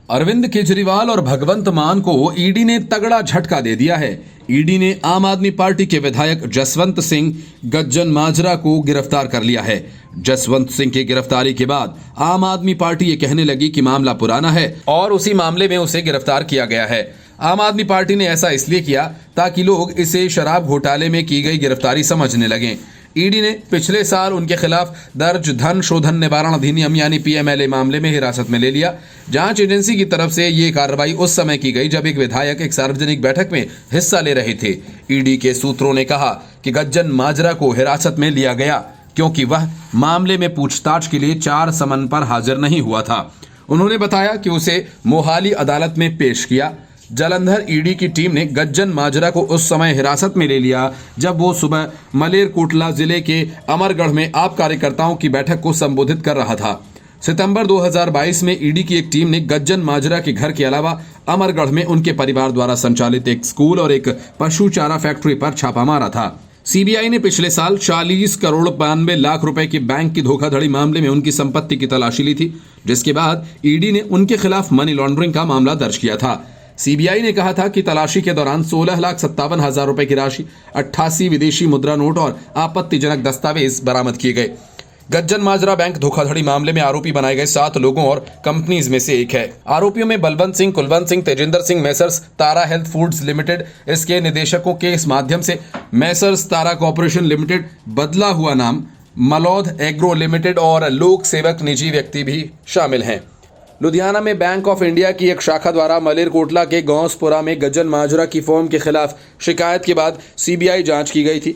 अरविंद केजरीवाल और भगवंत मान को ईडी ने तगड़ा झटका दे दिया है। ईडी ने आम आदमी पार्टी के विधायक जसवंत सिंह गज्जन माजरा को गिरफ्तार कर लिया है। जसवंत सिंह की गिरफ्तारी के बाद आम आदमी पार्टी ये कहने लगी कि मामला पुराना है और उसी मामले में उसे गिरफ्तार किया गया है। आम आदमी पार्टी ने ऐसा इसलिए किया ताकि लोग इसे शराब घोटाले में की गई गिरफ्तारी समझने लगें। ईडी ने पिछले साल उनके खिलाफ दर्ज धन शोधन निवारण अधिनियम यानी पीएमएलए मामले में हिरासत में ले लिया। जांच एजेंसी की तरफ से ये कार्रवाई उस समय की गई जब एक विधायक एक सार्वजनिक बैठक में हिस्सा ले रहे थे। ईडी के सूत्रों ने कहा कि गज्जन माजरा को हिरासत में लिया गया क्योंकि वह मामले में पूछताछ के लिए 4 समन पर हाजिर नहीं हुआ था। उन्होंने बताया कि उसे मोहाली अदालत में पेश किया। जालंधर ईडी की टीम ने गज्जन माजरा को उस समय हिरासत में ले लिया जब वो सुबह मलेरकोटला जिले के अमरगढ़ में आप कार्यकर्ताओं की बैठक को संबोधित कर रहा था। सितंबर 2022 में ईडी की एक टीम ने गज्जन माजरा के घर के अलावा अमरगढ़ में उनके परिवार द्वारा संचालित एक स्कूल और एक पशु चारा फैक्ट्री पर छापा मारा था। सीबीआई ने पिछले साल 40 करोड़ 92 लाख रुपए के बैंक की धोखाधड़ी मामले में उनकी संपत्ति की तलाशी ली थी, जिसके बाद ईडी ने उनके खिलाफ मनी लॉन्ड्रिंग का मामला दर्ज किया था। सीबीआई ने कहा था कि तलाशी के दौरान 16,57,000 रुपए की राशि, 88 विदेशी मुद्रा नोट और आपत्तिजनक दस्तावेज बरामद किए गए। गज्जन माजरा बैंक धोखाधड़ी मामले में आरोपी बनाए गए 7 लोगों और कंपनीज में से एक है। आरोपियों में बलवंत सिंह, कुलवंत सिंह, तेजिंदर सिंह, मेसर्स तारा हेल्थ फूड्स लिमिटेड, इसके निदेशकों के इस माध्यम से मेसर्स तारा कॉर्पोरेशन लिमिटेड, बदला हुआ नाम मलौध एग्रो लिमिटेड और लोक सेवक निजी व्यक्ति भी शामिल हैं। लुधियाना में बैंक ऑफ इंडिया की एक शाखा द्वारा मलेरकोटला के गौसपुरा में गज्जन माजरा की फर्म के खिलाफ शिकायत के बाद सीबीआई जांच की गई थी।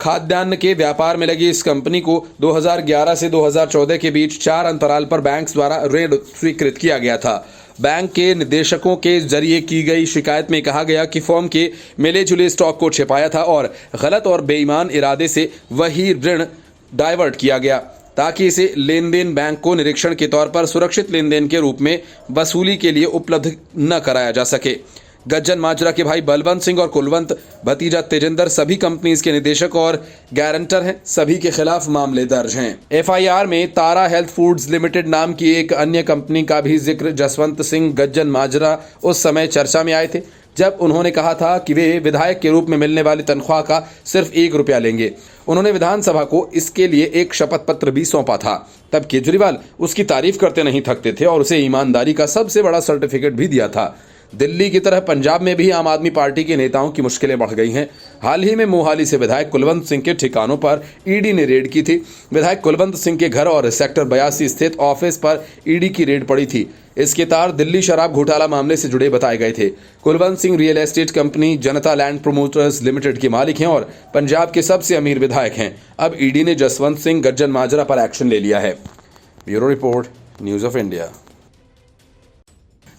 खाद्यान्न के व्यापार में लगी इस कंपनी को 2011 से 2014 के बीच 4 अंतराल पर बैंक द्वारा ऋण स्वीकृत किया गया था। बैंक के निदेशकों के जरिए की गई शिकायत में कहा गया कि फर्म के मिले जुले स्टॉक को छिपाया था और गलत और बेईमान इरादे से वही ऋण डाइवर्ट किया गया ताकि इसे लेन देन बैंक को निरीक्षण के तौर पर सुरक्षित लेन देन के रूप में वसूली के लिए उपलब्ध न कराया जा सके। गज्जन माजरा के भाई बलवंत सिंह और कुलवंत, भतीजा तेजिंदर सभी कंपनीज के निदेशक और गारंटर हैं। सभी के खिलाफ मामले दर्ज हैं। एफआईआर में तारा हेल्थ फूड्स लिमिटेड नाम की एक अन्य कंपनी का भी जिक्र। जसवंत सिंह गज्जन माजरा उस समय चर्चा में आए थे जब उन्होंने कहा था कि वे विधायक के रूप में मिलने वाली तनख्वाह का सिर्फ 1 रुपया लेंगे। उन्होंने विधानसभा को इसके लिए एक शपथ पत्र भी सौंपा था। तब केजरीवाल उसकी तारीफ करते नहीं थकते थे और उसे ईमानदारी का सबसे बड़ा सर्टिफिकेट भी दिया था। दिल्ली की तरह पंजाब में भी आम आदमी पार्टी के नेताओं की मुश्किलें बढ़ गई हैं। हाल ही में मोहाली से विधायक कुलवंत सिंह के ठिकानों पर ईडी ने रेड की थी। विधायक कुलवंत सिंह के घर और सेक्टर 82 स्थित ऑफिस पर ईडी की रेड पड़ी थी। इसके तार दिल्ली शराब घोटाला मामले से जुड़े बताए गए थे। Kulwant Singh real estate company जनता लैंड प्रोमोटर्स लिमिटेड के मालिक हैं और पंजाब के सबसे अमीर विधायक हैं। अब ईडी ने जसवंत सिंह गज्जन माजरा पर एक्शन ले लिया है। Bureau report, news of India.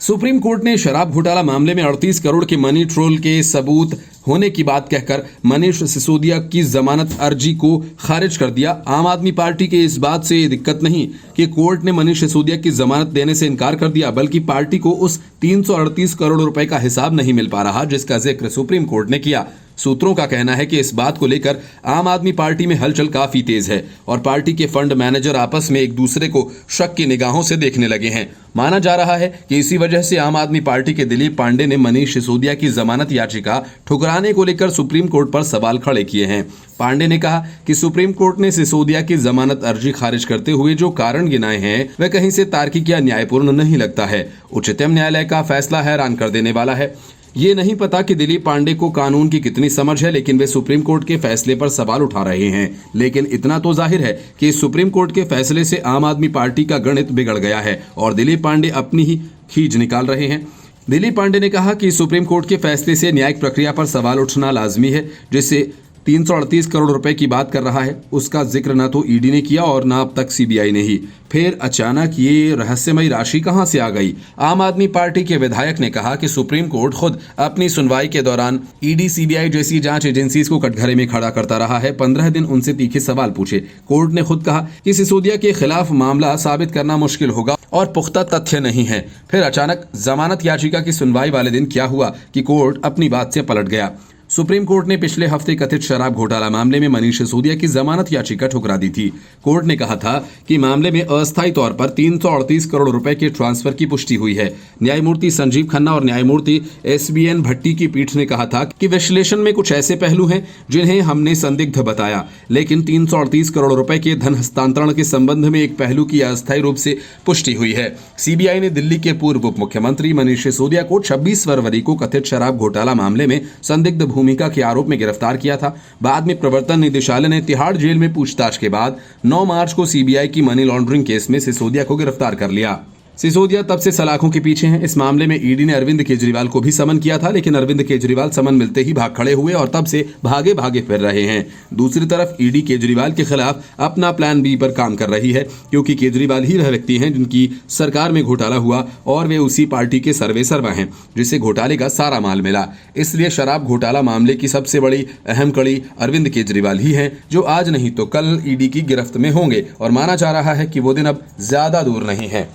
Supreme court ने शराब घोटाला मामले में 38 करोड़ के मनी ट्रोल के सबूत होने की बात कहकर मनीष सिसोदिया की जमानत अर्जी को खारिज कर दिया। आम आदमी पार्टी के इस बात से दिक्कत नहीं कि कोर्ट ने मनीष सिसोदिया की जमानत देने से इनकार कर दिया, बल्कि पार्टी को उस 338 करोड़ रुपए का हिसाब नहीं मिल पा रहा जिसका जिक्र सुप्रीम कोर्ट ने किया। सूत्रों का कहना है कि इस बात को लेकर आम आदमी पार्टी में हलचल काफी तेज है और पार्टी के फंड मैनेजर आपस में एक दूसरे को शक की निगाहों से देखने लगे हैं। माना जा रहा है कि इसी वजह से आम आदमी पार्टी के दिलीप पांडे ने मनीष सिसोदिया की जमानत याचिका ठुकराने को लेकर सुप्रीम कोर्ट पर सवाल खड़े किए हैं। पांडे ने कहा कि सुप्रीम कोर्ट ने सिसोदिया की जमानत अर्जी खारिज करते हुए जो कारण गिनाए हैं वह कहीं से तार्किक या न्यायपूर्ण नहीं लगता है। उच्चतम न्यायालय का फैसला हैरान कर देने वाला है। ये नहीं पता कि दिलीप पांडे को कानून की कितनी समझ है, लेकिन वे सुप्रीम कोर्ट के फैसले पर सवाल उठा रहे हैं। लेकिन इतना तो जाहिर है कि इस सुप्रीम कोर्ट के फैसले से आम आदमी पार्टी का गणित बिगड़ गया है और दिलीप पांडे अपनी ही खींच निकाल रहे हैं। दिलीप पांडे ने कहा कि सुप्रीम कोर्ट के फैसले से न्यायिक प्रक्रिया पर सवाल उठना लाजमी है। जिससे 338 करोड़ रुपए की बात कर रहा है उसका जिक्र न तो ईडी ने किया और न अब तक सीबीआई ने ही। फिर अचानक ये रहस्यमयी राशि कहां से आ गई? आम आदमी पार्टी के विधायक ने कहा कि सुप्रीम कोर्ट खुद अपनी सुनवाई के दौरान ईडी, सीबीआई जैसी जांच एजेंसीज को कटघरे में खड़ा करता रहा है। 15 दिन उनसे तीखे सवाल पूछे। कोर्ट ने खुद कहा कि सिसोदिया के खिलाफ मामला साबित करना मुश्किल होगा और पुख्ता तथ्य नहीं है। फिर अचानक जमानत याचिका की सुनवाई वाले दिन क्या हुआ कि कोर्ट अपनी बात से पलट गया। सुप्रीम कोर्ट ने पिछले हफ्ते कथित शराब घोटाला मामले में मनीष सिसोदिया की जमानत याचिका ठुकरा दी थी। कोर्ट ने कहा था कि मामले में अस्थायी तौर पर 338 करोड़ रुपए के ट्रांसफर की पुष्टि हुई है। न्यायमूर्ति संजीव खन्ना और न्यायमूर्ति SBN भट्टी की पीठ ने कहा था कि विश्लेषण में कुछ ऐसे पहलू हैं जिन्हें हमने संदिग्ध बताया, लेकिन 338 करोड़ रुपए के धन हस्तांतरण के संबंध में एक पहलू की अस्थायी रूप से पुष्टि हुई है। CBI ने दिल्ली के पूर्व उप मुख्यमंत्री मनीष सिसोदिया को 26 फरवरी को कथित शराब घोटाला मामले में संदिग्ध भूमिका के आरोप में गिरफ्तार किया था। बाद में प्रवर्तन निदेशालय ने तिहाड़ जेल में पूछताछ के बाद 9 मार्च को CBI की मनी लॉन्ड्रिंग केस में सिसोदिया को गिरफ्तार कर लिया। सिसोदिया तब से सलाखों के पीछे हैं। इस मामले में ईडी ने अरविंद केजरीवाल को भी समन किया था, लेकिन अरविंद केजरीवाल समन मिलते ही भाग खड़े हुए और तब से भागे भागे फिर रहे हैं। दूसरी तरफ ईडी केजरीवाल के खिलाफ अपना प्लान बी पर काम कर रही है, क्योंकि केजरीवाल ही वह व्यक्ति हैं जिनकी सरकार में घोटाला हुआ और वे उसी पार्टी के सर्वेसर्वा हैं जिसे घोटाले का सारा माल मिला। इसलिए शराब घोटाला मामले की सबसे बड़ी अहम कड़ी अरविंद केजरीवाल ही हैं, जो आज नहीं तो कल ईडी की गिरफ्त में होंगे और माना जा रहा है कि वो दिन अब ज्यादा दूर नहीं है।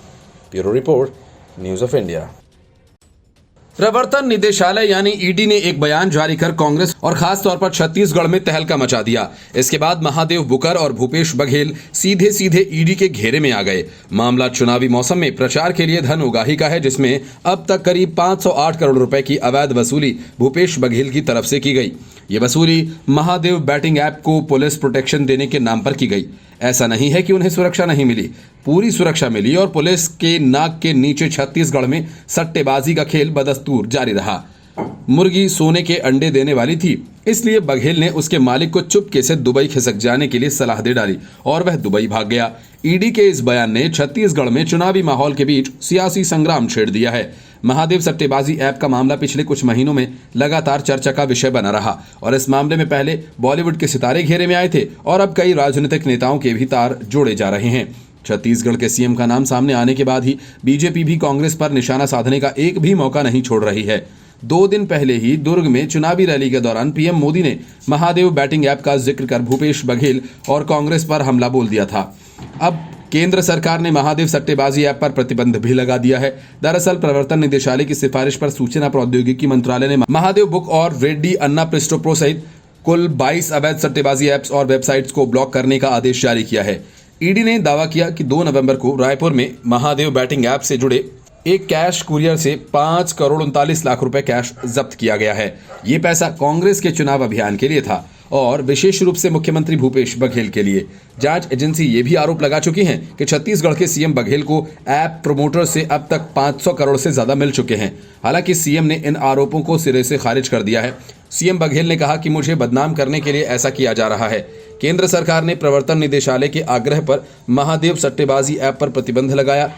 Bureau report, news of India. प्रवर्तन निदेशालय यानी ईडी ने एक बयान जारी कर कांग्रेस और खास तौर पर छत्तीसगढ़ में तहलका मचा दिया। इसके बाद महादेव बुकर और भूपेश बघेल सीधे सीधे ईडी के घेरे में आ गए। मामला चुनावी मौसम में प्रचार के लिए धन उगाही का है, जिसमें अब तक करीब 508 करोड़ रुपए की अवैध वसूली भूपेश बघेल की तरफ से की गई। ये वसूली महादेव बैटिंग ऐप को पुलिस प्रोटेक्शन देने के नाम पर की गई। ऐसा नहीं है कि उन्हें सुरक्षा नहीं मिली, पूरी सुरक्षा मिली और पुलिस के नाक के नीचे छत्तीसगढ़ में सट्टेबाजी का खेल बदस्तूर जारी रहा। मुर्गी सोने के अंडे देने वाली थी, इसलिए बघेल ने उसके मालिक को चुपके से दुबई खिसक जाने के लिए सलाह दे डाली और वह दुबई भाग गया। ईडी के इस बयान ने छत्तीसगढ़ में चुनावी माहौल के बीच सियासी संग्राम छेड़ दिया है। महादेव सट्टेबाजी ऐप का मामला पिछले कुछ महीनों में लगातार चर्चा का विषय बना रहा और इस मामले में पहले बॉलीवुड के सितारे घेरे में आए थे और अब कई राजनीतिक नेताओं के भी तार जोड़े जा रहे हैं। छत्तीसगढ़ के सीएम का नाम सामने आने के बाद ही बीजेपी भी कांग्रेस पर निशाना साधने का एक भी मौका नहीं छोड़ रही है। 2 दिन पहले ही दुर्ग में चुनावी रैली के दौरान पीएम मोदी ने महादेव बैटिंग ऐप का जिक्र कर भूपेश बघेल और कांग्रेस पर हमला बोल दिया था। अब केंद्र सरकार ने महादेव सट्टेबाजी ऐप पर प्रतिबंध भी लगा दिया है। दरअसल प्रवर्तन निदेशालय की सिफारिश पर सूचना प्रौद्योगिकी मंत्रालय ने महादेव बुक और रेड्डी अन्ना प्रिस्टो प्रो सहित कुल 22 अवैध सट्टेबाजी ऐप्स और वेबसाइट्स को ब्लॉक करने का आदेश जारी किया है। ईडी ने दावा किया कि 2 नवंबर को रायपुर में महादेव बैटिंग ऐप से जुड़े एक कैश कुरियर से 5 करोड़ 39 लाख रुपए कैश जब्त किया गया है। ये पैसा कांग्रेस के चुनाव अभियान के लिए था और विशेष रूप से मुख्यमंत्री भूपेश बघेल के लिए। जांच एजेंसी ये भी आरोप लगा चुकी है कि छत्तीसगढ़ के सीएम बघेल को ऐप प्रमोटर से अब तक 500 करोड़ से ज्यादा मिल चुके हैं। हालांकि सीएम ने इन आरोपों को सिरे से खारिज कर दिया है। सीएम बघेल ने कहा कि मुझे बदनाम करने के लिए ऐसा किया जा रहा है। केंद्र सरकार ने प्रवर्तन निदेशालय के आग्रह पर महादेव सट्टेबाजी ऐप पर प्रतिबंध लगाया।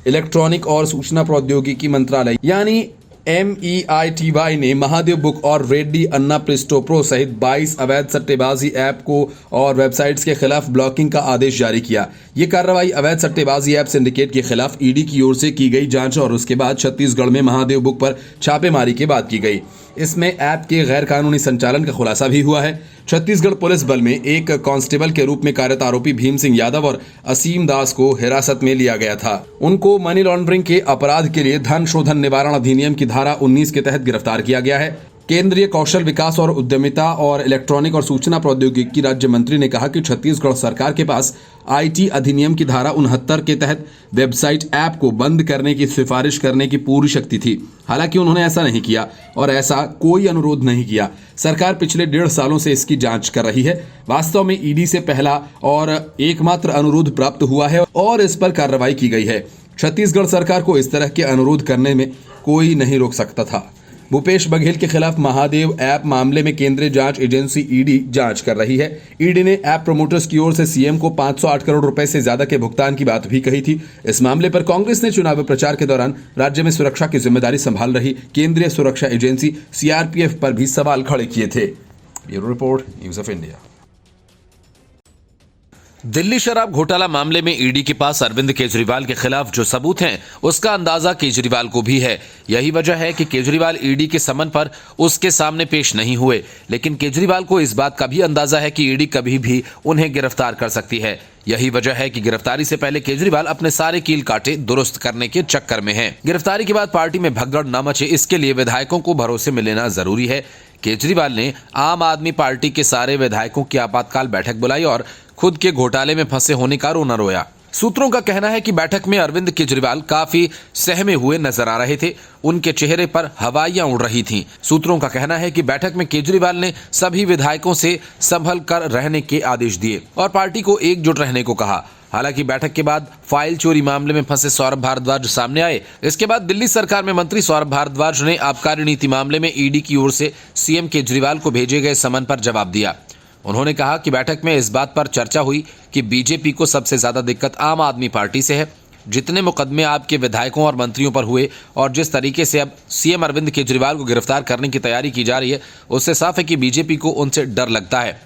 इलेक्ट्रॉनिक और सूचना प्रौद्योगिकी मंत्रालय यानी MEITY ने महादेव बुक और रेड्डी अन्ना प्रिस्टो प्रो सहित 22 अवैध सट्टेबाजी ऐप को और वेबसाइट्स के खिलाफ ब्लॉकिंग का आदेश जारी किया। ये कार्रवाई अवैध सट्टेबाजी ऐप सिंडिकेट के खिलाफ ईडी की ओर से की गई जांच और उसके बाद छत्तीसगढ़ में महादेव बुक पर छापेमारी के बाद की गई। इसमें ऐप के गैर कानूनी संचालन का खुलासा भी हुआ है। छत्तीसगढ़ पुलिस बल में एक कांस्टेबल के रूप में कार्यरत आरोपी भीम सिंह यादव और असीम दास को हिरासत में लिया गया था। उनको मनी लॉन्ड्रिंग के अपराध के लिए धन शोधन निवारण अधिनियम की धारा 19 के तहत गिरफ्तार किया गया है। केंद्रीय कौशल विकास और उद्यमिता और इलेक्ट्रॉनिक और सूचना प्रौद्योगिकी राज्य मंत्री ने कहा कि छत्तीसगढ़ सरकार के पास IT अधिनियम की धारा 69 के तहत वेबसाइट ऐप को बंद करने की सिफारिश करने की पूरी शक्ति थी। हालांकि उन्होंने ऐसा नहीं किया और ऐसा कोई अनुरोध नहीं किया। सरकार पिछले 1.5 सालों से इसकी जांच कर रही है। वास्तव में ईडी से पहला और एकमात्र अनुरोध प्राप्त हुआ है और इस पर कार्रवाई की गई है। छत्तीसगढ़ सरकार को इस तरह के अनुरोध करने में कोई नहीं रोक सकता था। भूपेश बघेल के खिलाफ महादेव ऐप मामले में केंद्रीय जांच एजेंसी ईडी जांच कर रही है। ईडी ने ऐप प्रमोटर्स की ओर से सीएम को 508 करोड़ रुपए से ज्यादा के भुगतान की बात भी कही थी। इस मामले पर कांग्रेस ने चुनावी प्रचार के दौरान राज्य में सुरक्षा की जिम्मेदारी संभाल रही केंद्रीय सुरक्षा एजेंसी CRPF पर भी सवाल खड़े किए थे। Bureau report, news of India. Delhi शराब घोटाला मामले में ईडी के पास अरविंद केजरीवाल के खिलाफ जो सबूत हैं, उसका अंदाजा केजरीवाल को भी है। यही वजह है कि केजरीवाल ईडी के समन पर उसके सामने पेश नहीं हुए। लेकिन केजरीवाल को इस बात का भी अंदाजा है कि ईडी कभी भी उन्हें गिरफ्तार कर सकती है। यही वजह है कि गिरफ्तारी से पहले केजरीवाल अपने सारे कील कांटे दुरुस्त करने के चक्कर में हैं। गिरफ्तारी के बाद पार्टी में भगदड़ न मचे, इसके लिए विधायकों को भरोसे में लेना जरूरी है। केजरीवाल ने आम आदमी पार्टी के सारे विधायकों की आपातकाल बैठक बुलाई और खुद के घोटाले में फंसे होने का रोना रोया। सूत्रों का कहना है कि बैठक में अरविंद केजरीवाल काफी सहमे हुए नजर आ रहे थे। उनके चेहरे पर हवाइयां उड़ रही थीं। सूत्रों का कहना है कि बैठक में केजरीवाल ने सभी विधायकों से संभल कर रहने के आदेश दिए और पार्टी को एकजुट रहने को कहा। हालांकि बैठक के बाद फाइल चोरी मामले में फंसे सौरभ भारद्वाज सामने आए। इसके बाद दिल्ली सरकार में मंत्री सौरभ भारद्वाज ने आबकारी नीति मामले में ईडी की ओर से सीएम केजरीवाल को भेजे गए समन पर जवाब दिया। उन्होंने कहा कि बैठक में इस बात पर चर्चा हुई कि बीजेपी को सबसे ज्यादा दिक्कत आम आदमी पार्टी से है। जितने मुकदमे आपके विधायकों और मंत्रियों पर हुए और जिस तरीके से अब सीएम अरविंद केजरीवाल को गिरफ्तार करने की तैयारी की जा रही है, उससे साफ है कि बीजेपी को उनसे डर लगता है।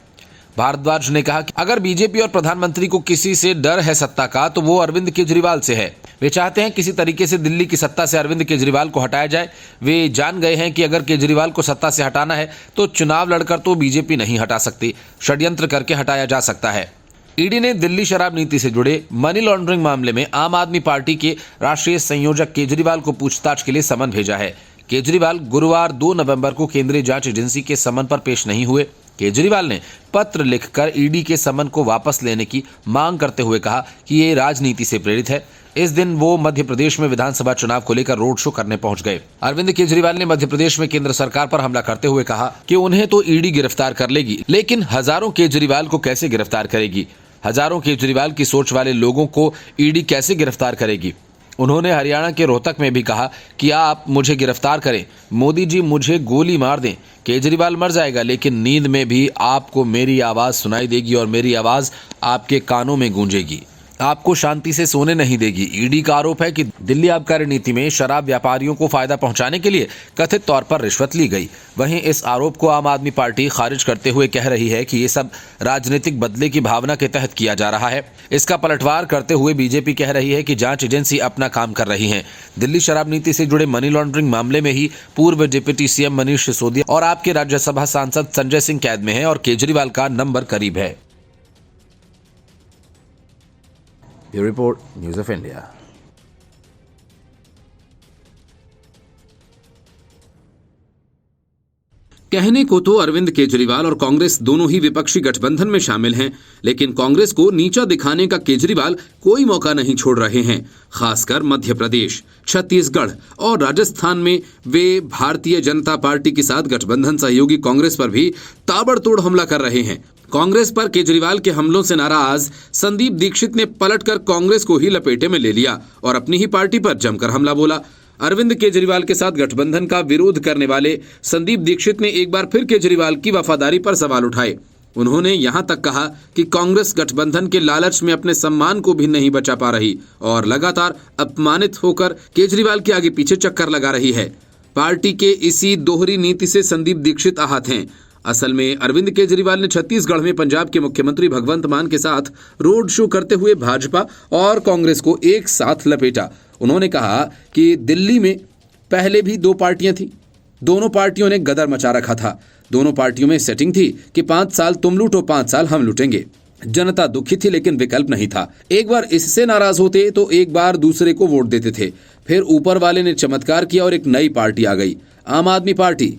भारद्वाज ने कहा कि अगर बीजेपी और प्रधानमंत्री को किसी से डर है सत्ता का, तो वो अरविंद केजरीवाल से है। वे चाहते हैं किसी तरीके से दिल्ली की सत्ता से अरविंद केजरीवाल को हटाया जाए। वे जान गए हैं कि अगर केजरीवाल को सत्ता से हटाना है तो चुनाव लड़कर तो बीजेपी नहीं हटा सकती, षड्यंत्र करके हटाया जा सकता है। ईडी ने दिल्ली शराब नीति से जुड़े मनी लॉन्ड्रिंग मामले में आम आदमी पार्टी के राष्ट्रीय संयोजक केजरीवाल को पूछताछ के लिए समन भेजा है। केजरीवाल गुरुवार 2 नवंबर को केंद्रीय जांच एजेंसी के समन पर पेश नहीं हुए। केजरीवाल ने पत्र लिखकर ईडी के समन को वापस लेने की मांग करते हुए कहा कि ये राजनीति से प्रेरित है। इस दिन वो मध्य प्रदेश में विधानसभा चुनाव को लेकर रोड शो करने पहुंच गए। अरविंद केजरीवाल ने मध्य प्रदेश में केंद्र सरकार पर हमला करते हुए कहा कि उन्हें तो ईडी गिरफ्तार कर लेगी, लेकिन हजारों केजरीवाल को कैसे गिरफ्तार करेगी? हजारों केजरीवाल की सोच वाले लोगों को ईडी कैसे गिरफ्तार करेगी? उन्होंने हरियाणा के रोहतक में भी कहा कि आप मुझे गिरफ्तार करें, मोदी जी मुझे गोली मार दें, केजरीवाल मर जाएगा, लेकिन नींद में भी आपको मेरी आवाज़ सुनाई देगी और मेरी आवाज़ आपके कानों में गूंजेगी, आपको शांति से सोने नहीं देगी। ईडी का आरोप है कि दिल्ली आबकारी नीति में शराब व्यापारियों को फायदा पहुंचाने के लिए कथित तौर पर रिश्वत ली गई। वहीं इस आरोप को आम आदमी पार्टी खारिज करते हुए कह रही है कि ये सब राजनीतिक बदले की भावना के तहत किया जा रहा है। इसका पलटवार करते हुए बीजेपी कह रही है कि जांच एजेंसी अपना काम कर रही है। दिल्ली शराब नीति से जुड़े मनी लॉन्ड्रिंग मामले में ही पूर्व डिप्टी सीएम मनीष सिसोदिया और आपके राज्यसभा सांसद संजय सिंह कैद में है और केजरीवाल का नंबर करीब है। Report news of India. कहने को तो अरविंद केजरीवाल और कांग्रेस दोनों ही विपक्षी गठबंधन में शामिल हैं, लेकिन कांग्रेस को नीचा दिखाने का केजरीवाल कोई मौका नहीं छोड़ रहे हैं। खासकर मध्य प्रदेश, छत्तीसगढ़ और राजस्थान में वे भारतीय जनता पार्टी के साथ गठबंधन सहयोगी कांग्रेस पर भी ताबड़तोड़ हमला कर रहे हैं। कांग्रेस पर केजरीवाल के हमलों से नाराज संदीप दीक्षित ने पलटकर कांग्रेस को ही लपेटे में ले लिया और अपनी ही पार्टी पर जमकर हमला बोला। अरविंद केजरीवाल के साथ गठबंधन का विरोध करने वाले संदीप दीक्षित ने एक बार फिर केजरीवाल की वफादारी पर सवाल उठाए। उन्होंने यहां तक कहा कि कांग्रेस गठबंधन के लालच में अपने सम्मान को भी नहीं बचा पा रही और लगातार अपमानित होकर केजरीवाल के आगे पीछे चक्कर लगा रही है। पार्टी के इसी दोहरी नीति से संदीप दीक्षित आहत हैं। असल में अरविंद केजरीवाल ने छत्तीसगढ़ में पंजाब के मुख्यमंत्री भगवंत मान के साथ रोड शो करते हुए भाजपा और कांग्रेस को एक साथ लपेटा। उन्होंने कहा कि दिल्ली में पहले भी 2 पार्टियां थी, दोनों पार्टियों ने गदर मचा रखा था। दोनों पार्टियों में सेटिंग थी कि 5 साल तुम लूटो, 5 साल हम लूटेंगे। जनता दुखी थी, लेकिन विकल्प नहीं था। एक बार इससे नाराज होते तो एक बार दूसरे को वोट देते थे। फिर ऊपर वाले ने चमत्कार किया और एक नई पार्टी आ गई, आम आदमी पार्टी,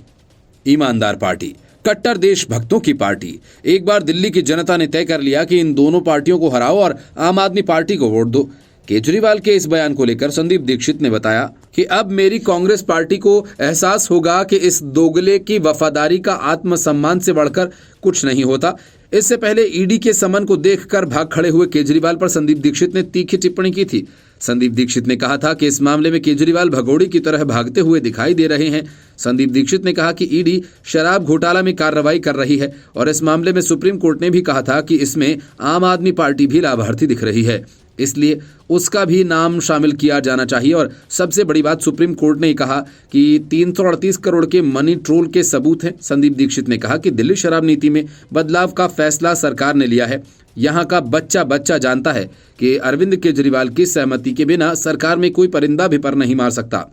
ईमानदार पार्टी, कट्टर देशभक्तों की पार्टी। एक बार दिल्ली की जनता ने तय कर लिया कि इन दोनों पार्टियों को हराओ और आम आदमी पार्टी को वोट दो। केजरीवाल के इस बयान को लेकर संदीप दीक्षित ने बताया कि अब मेरी कांग्रेस पार्टी को एहसास होगा कि इस दोगले की वफादारी का आत्मसम्मान से बढ़कर कुछ नहीं होता। इससे पहले ईडी के समन को देखकर भाग खड़े हुए केजरीवाल पर संदीप दीक्षित ने तीखी टिप्पणी की थी। संदीप दीक्षित ने कहा था कि इस मामले में केजरीवाल भगोड़े की तरह भागते हुए दिखाई दे रहे हैं। संदीप दीक्षित ने कहा कि ईडी शराब घोटाला में कार्रवाई कर रही है और इस मामले में सुप्रीम कोर्ट ने भी कहा था कि इसमें आम आदमी पार्टी भी लाभार्थी दिख रही है, इसलिए उसका भी नाम शामिल किया जाना चाहिए। और सबसे बड़ी बात, सुप्रीम कोर्ट ने कहा कि 338 करोड़ के मनी ट्रोल के सबूत हैं। संदीप दीक्षित ने कहा कि दिल्ली शराब नीति में बदलाव का फैसला सरकार ने लिया है। यहाँ का बच्चा बच्चा जानता है कि अरविंद केजरीवाल की सहमति के बिना सरकार में कोई परिंदा भी पर नहीं मार सकता,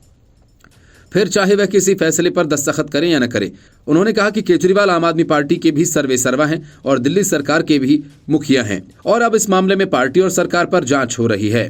फिर चाहे वह किसी फैसले पर दस्तखत करें या न करें। उन्होंने कहा कि केजरीवाल आम आदमी पार्टी के भी सर्वे सर्वा हैं और दिल्ली सरकार के भी मुखिया हैं और अब इस मामले में पार्टी और सरकार पर जांच हो रही है।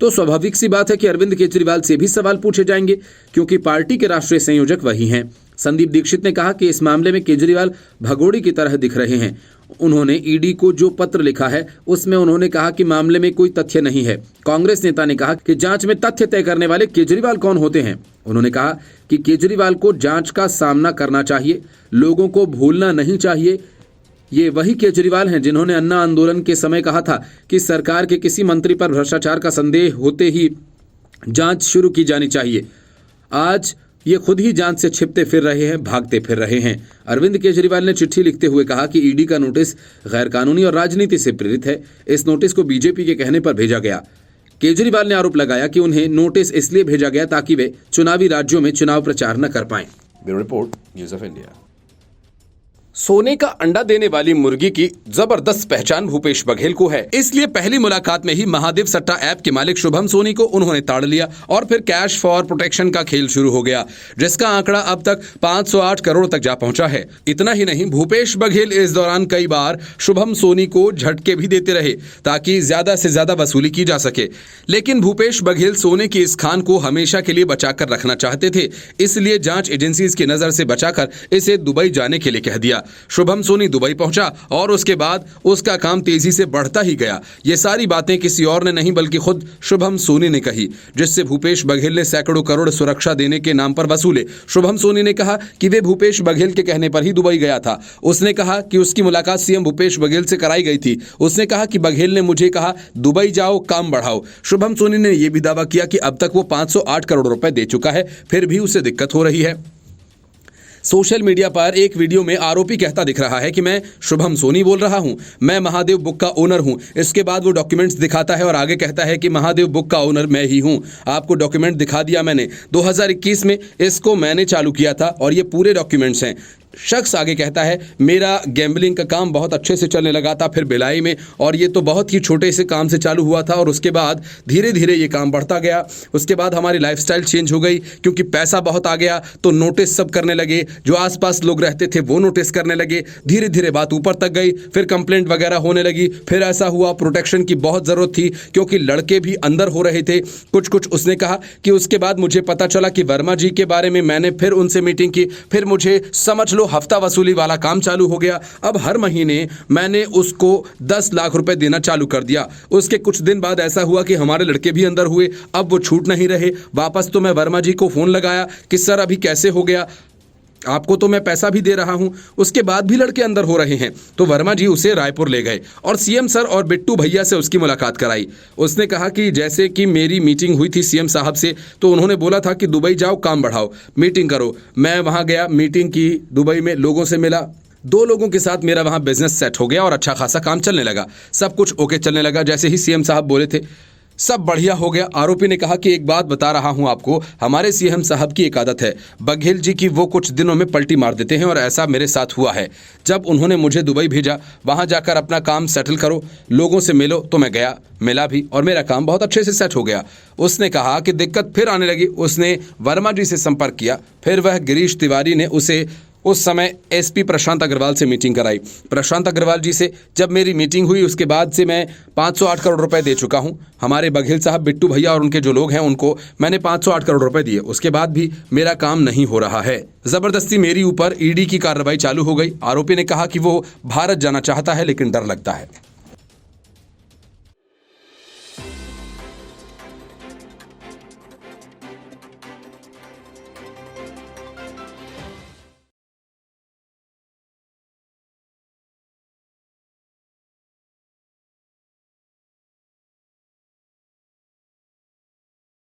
तो स्वाभाविक सी बात है कि अरविंद केजरीवाल से भी सवाल पूछे जाएंगे, क्योंकि पार्टी के राष्ट्रीय संयोजक वही हैं। संदीप दीक्षित ने कहा कि इस मामले में केजरीवाल भगोड़े की तरह दिख रहे हैं। उन्होंने ईडी को जो पत्र लिखा है उसमें उन्होंने कहा कि मामले में कोई तथ्य नहीं है। कांग्रेस नेता ने कहा कि जांच में तथ्य तय करने वाले केजरीवाल कौन होते हैं। उन्होंने कहा कि केजरीवाल को जांच का सामना करना चाहिए, लोगों को भूलना नहीं चाहिए। ये वही केजरीवाल हैं जिन्होंने अन्ना आंदोलन के समय कहा था कि सरकार के किसी मंत्री पर भ्रष्टाचार का संदेह होते ही जांच शुरू की जानी चाहिए। आज ये खुद ही जांच से छिपते फिर रहे हैं, भागते फिर रहे हैं। अरविंद केजरीवाल ने चिट्ठी लिखते हुए कहा कि ईडी का नोटिस गैरकानूनी और राजनीति से प्रेरित है। इस नोटिस को बीजेपी के कहने पर भेजा गया। केजरीवाल ने आरोप लगाया कि उन्हें नोटिस इसलिए भेजा गया ताकि वे चुनावी राज्यों में चुनाव प्रचार न कर पाएं। Bureau report, news of India. सोने का अंडा देने वाली मुर्गी की जबरदस्त पहचान भूपेश बघेल को है, इसलिए पहली मुलाकात में ही महादेव सट्टा ऐप के मालिक शुभम सोनी को उन्होंने ताड़ लिया और फिर कैश फॉर प्रोटेक्शन का खेल शुरू हो गया, जिसका आंकड़ा अब तक 508 करोड़ तक जा पहुंचा है। इतना ही नहीं, भूपेश बघेल इस दौरान कई बार शुभम सोनी को झटके भी देते रहे ताकि ज्यादा से ज्यादा वसूली की जा सके। लेकिन भूपेश बघेल सोने की इस खान को हमेशा के लिए बचाकर रखना चाहते थे, इसलिए जांच एजेंसीज की नजर से बचाकर इसे दुबई जाने के लिए कह दिया। शुभम सोनी दुबई पहुंचा और उसके बाद उसका काम तेजी से बढ़ता ही गया। ये सारी बातें किसी और ने नहीं बल्कि खुद शुभम सोनी ने कही, जिससे भूपेश बघेल ने सैकड़ों करोड़ सुरक्षा देने के नाम पर वसूले। शुभम सोनी ने कहा कि वे भूपेश बघेल के कहने पर ही दुबई गया था। उसने कहा कि उसकी मुलाकात सीएम भूपेश बघेल से कराई गई थी। उसने कहा कि बघेल ने मुझे कहा दुबई जाओ, काम बढ़ाओ। शुभम सोनी ने यह भी दावा किया कि अब तक वो 508 करोड़ रुपए दे चुका है, फिर भी उसे दिक्कत हो रही है। सोशल मीडिया पर एक वीडियो में आरोपी कहता दिख रहा है कि मैं शुभम सोनी बोल रहा हूं, मैं महादेव बुक का ओनर हूं। इसके बाद वो डॉक्यूमेंट्स दिखाता है और आगे कहता है कि महादेव बुक का ओनर मैं ही हूं। आपको डॉक्यूमेंट दिखा दिया मैंने, 2021 में इसको मैंने चालू किया था और ये पूरे डॉक्यूमेंट्स हैं। शख्स आगे कहता है मेरा गैम्बलिंग का काम बहुत अच्छे से चलने लगा था फिर भिलाई में, और ये तो बहुत ही छोटे से काम से चालू हुआ था और उसके बाद धीरे धीरे ये काम बढ़ता गया। उसके बाद हमारी लाइफस्टाइल चेंज हो गई क्योंकि पैसा बहुत आ गया तो नोटिस सब करने लगे, जो आसपास लोग रहते थे वो नोटिस करने लगे। धीरे धीरे बात ऊपर तक गई, फिर कंप्लेंट वगैरह होने लगी। फिर ऐसा हुआ प्रोटेक्शन की बहुत ज़रूरत थी क्योंकि लड़के भी अंदर हो रहे थे कुछ। उसने कहा कि उसके बाद मुझे पता चला कि वर्मा जी के बारे में मैंने फिर उनसे मीटिंग की, फिर मुझे समझ लो हफ्ता वसूली वाला काम चालू हो गया। अब हर महीने मैंने उसको 10 लाख रुपए देना चालू कर दिया। उसके कुछ दिन बाद ऐसा हुआ कि हमारे लड़के भी अंदर हुए, अब वो छूट नहीं रहे। वापस तो मैं वर्मा जी को फोन लगाया कि सर अभी कैसे हो गया, आपको तो मैं पैसा भी दे रहा हूं, उसके बाद भी लड़के अंदर हो रहे हैं। तो वर्मा जी उसे रायपुर ले गए और सीएम सर और बिट्टू भैया से उसकी मुलाकात कराई। उसने कहा कि जैसे कि मेरी मीटिंग हुई थी सीएम साहब से, तो उन्होंने बोला था कि दुबई जाओ, काम बढ़ाओ, मीटिंग करो। मैं वहां गया, मीटिंग की, दुबई में लोगों से मिला, 2 लोगों के साथ मेरा वहां बिजनेस सेट हो गया और अच्छा खासा काम चलने लगा। सब कुछ ओके चलने लगा जैसे ही सीएम साहब बोले थे, सब बढ़िया हो गया। आरोपी ने कहा कि एक बात बता रहा हूं आपको, हमारे सीएम साहब की एक आदत है बघेल जी की, वो कुछ दिनों में पलटी मार देते हैं और ऐसा मेरे साथ हुआ है। जब उन्होंने मुझे दुबई भेजा, वहां जाकर अपना काम सेटल करो, लोगों से मिलो, तो मैं गया, मिला भी और मेरा काम बहुत अच्छे से सेट हो गया। उसने कहा कि दिक्कत फिर आने लगी। उसने वर्मा जी से संपर्क किया, फिर वह गिरीश तिवारी ने उसे उस समय एसपी प्रशांत अग्रवाल से मीटिंग कराई। प्रशांत अग्रवाल जी से जब मेरी मीटिंग हुई उसके बाद से मैं 508 करोड़ रुपए दे चुका हूं। हमारे बघेल साहब, बिट्टू भैया और उनके जो लोग हैं उनको मैंने 508 करोड़ रुपए दिए। उसके बाद भी मेरा काम नहीं हो रहा है। जबरदस्ती मेरी ऊपर ईडी की कार्रवाई चालू हो गई। आरोपी ने कहा कि वो भारत जाना चाहता है लेकिन डर लगता है।